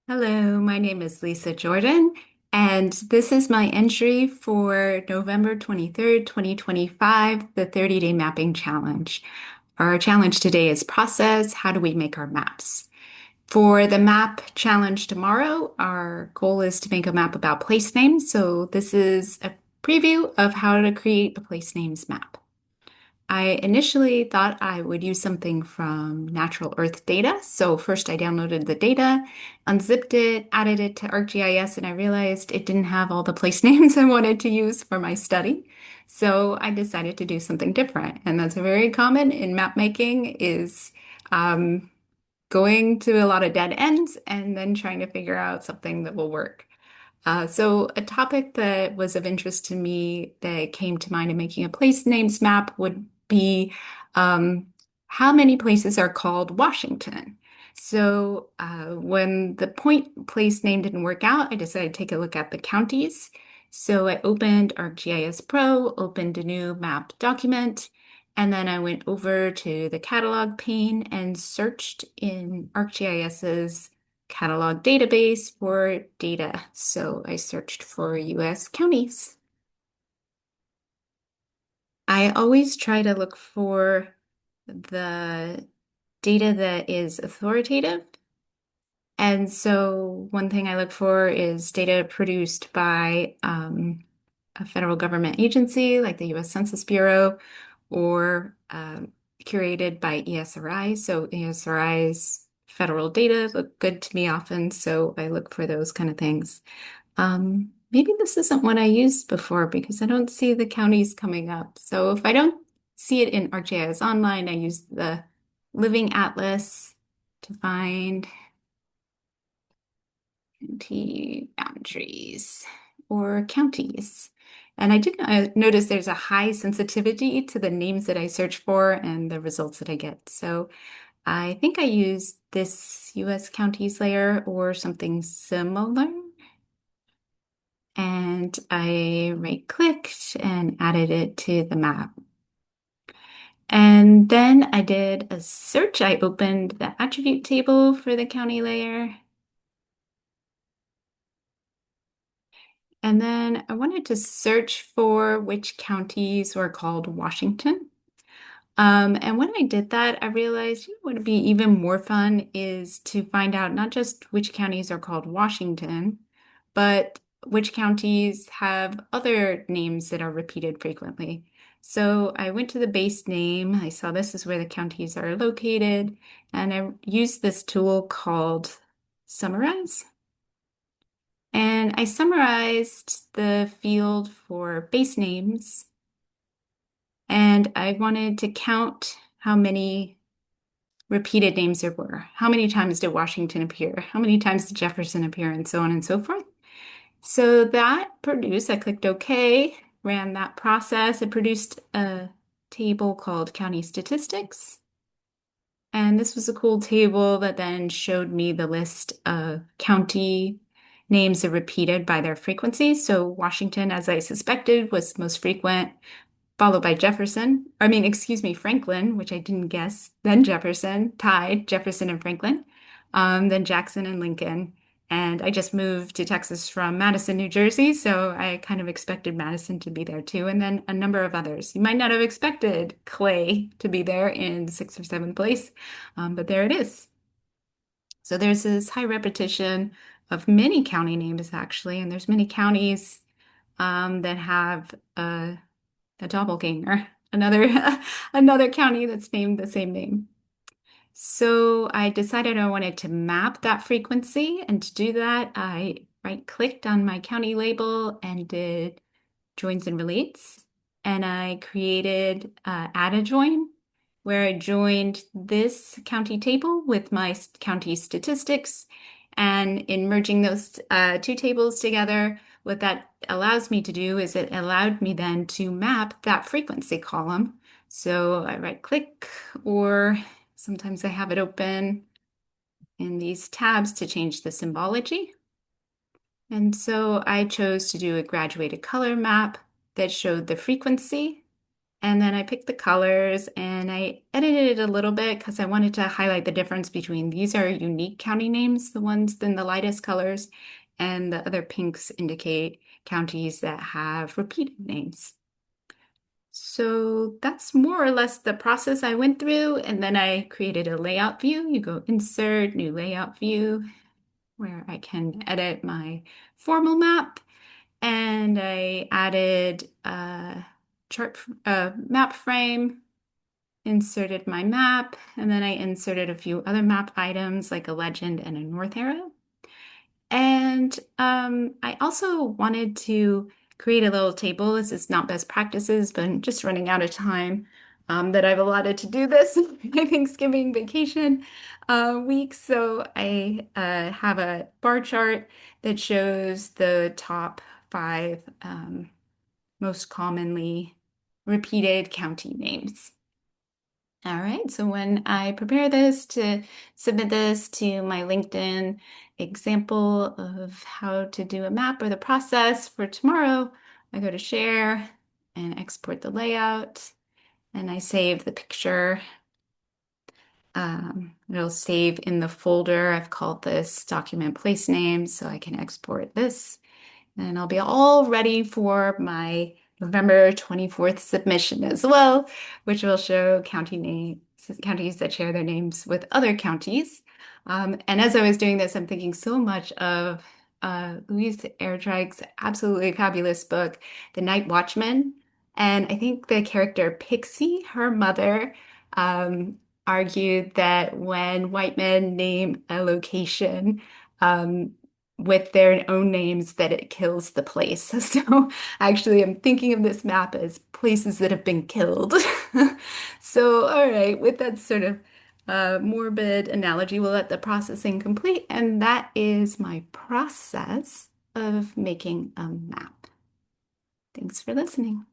Hello, my name is Lisa Jordan, and this is my entry for November 23rd, 2025, the 30-day mapping challenge. Our challenge today is process. How do we make our maps? For the map challenge tomorrow, our goal is to make a map about place names. So this is a preview of how to create a place names map. I initially thought I would use something from Natural Earth data. So first I downloaded the data, unzipped it, added it to ArcGIS, and I realized it didn't have all the place names I wanted to use for my study. So I decided to do something different. And that's very common in map making is um, going to a lot of dead ends and then trying to figure out something that will work. So a topic that was of interest to me that came to mind in making a place names map would be um, how many places are called Washington. So when the point place name didn't work out, I decided to take a look at the counties. So I opened ArcGIS Pro, opened a new map document, and then I went over to the catalog pane and searched in ArcGIS's catalog database for data. So I searched for US counties. I always try to look for the data that is authoritative. And so one thing I look for is data produced by a federal government agency like the US Census Bureau or curated by ESRI. So ESRI's federal data look good to me often, so I look for those kind of things. Maybe this isn't one I used before because I don't see the counties coming up. So if I don't see it in ArcGIS Online, I use the Living Atlas to find county boundaries or counties. And I did notice there's a high sensitivity to the names that I search for and the results that I get. So I think I used this US counties layer or something similar. And I right-clicked and added it to the map. And then I did a search. I opened the attribute table for the county layer. And then I wanted to search for which counties were called Washington. And when I did that, I realized what would be even more fun is to find out not just which counties are called Washington, but which counties have other names that are repeated frequently. So I went to the base name. I saw this is where the counties are located, and I used this tool called Summarize. And I summarized the field for base names, and I wanted to count how many repeated names there were. How many times did Washington appear? How many times did Jefferson appear? And so on and so forth. So that produced, I clicked OK, ran that process. It produced a table called County Statistics. And this was a cool table that then showed me the list of county names that repeated by their frequency. So Washington, as I suspected, was most frequent, followed by Jefferson. I mean, excuse me, Franklin, which I didn't guess. Then Jefferson, tied Jefferson and Franklin. Then Jackson and Lincoln. And I just moved to Texas from Madison, New Jersey, so I kind of expected Madison to be there too, and then a number of others. You might not have expected Clay to be there in sixth or seventh place, but there it is. So there's this high repetition of many county names actually, and there's many counties that have a doppelganger, another another county that's named the same name. So I decided I wanted to map that frequency, and to do that, I right-clicked on my county label and did joins and relates, and I created add a join, where I joined this county table with my county statistics, and in merging those two tables together, what that allows me to do is it allowed me then to map that frequency column. So I right-click, or sometimes I have it open in these tabs to change the symbology. And so I chose to do a graduated color map that showed the frequency. And then I picked the colors and I edited it a little bit because I wanted to highlight the difference between these are unique county names, the ones in the lightest colors, and the other pinks indicate counties that have repeated names. So that's more or less the process I went through. And then I created a layout view. You go insert, new layout view, where I can edit my formal map. And I added a map frame, inserted my map, and then I inserted a few other map items like a legend and a north arrow. And I also wanted to create a little table. This is not best practices, but I'm just running out of time that I've allotted to do this my Thanksgiving vacation week. So I have a bar chart that shows the top five most commonly repeated county names. All right, so when I prepare this to submit this to my LinkedIn example of how to do a map or the process for tomorrow, I go to share and export the layout, and I save the picture. It'll save in the folder. I've called this document place name, so I can export this. And I'll be all ready for my November 24th submission as well, which will show counties that share their names with other counties. And as I was doing this, I'm thinking so much of Louise Erdrich's absolutely fabulous book, The Night Watchman. And I think the character Pixie, her mother, um, argued that when white men name a location, um, with their own names that it kills the place. So actually, I'm thinking of this map as places that have been killed. So, all right, with that sort of morbid analogy, we'll let the processing complete. And that is my process of making a map. Thanks for listening.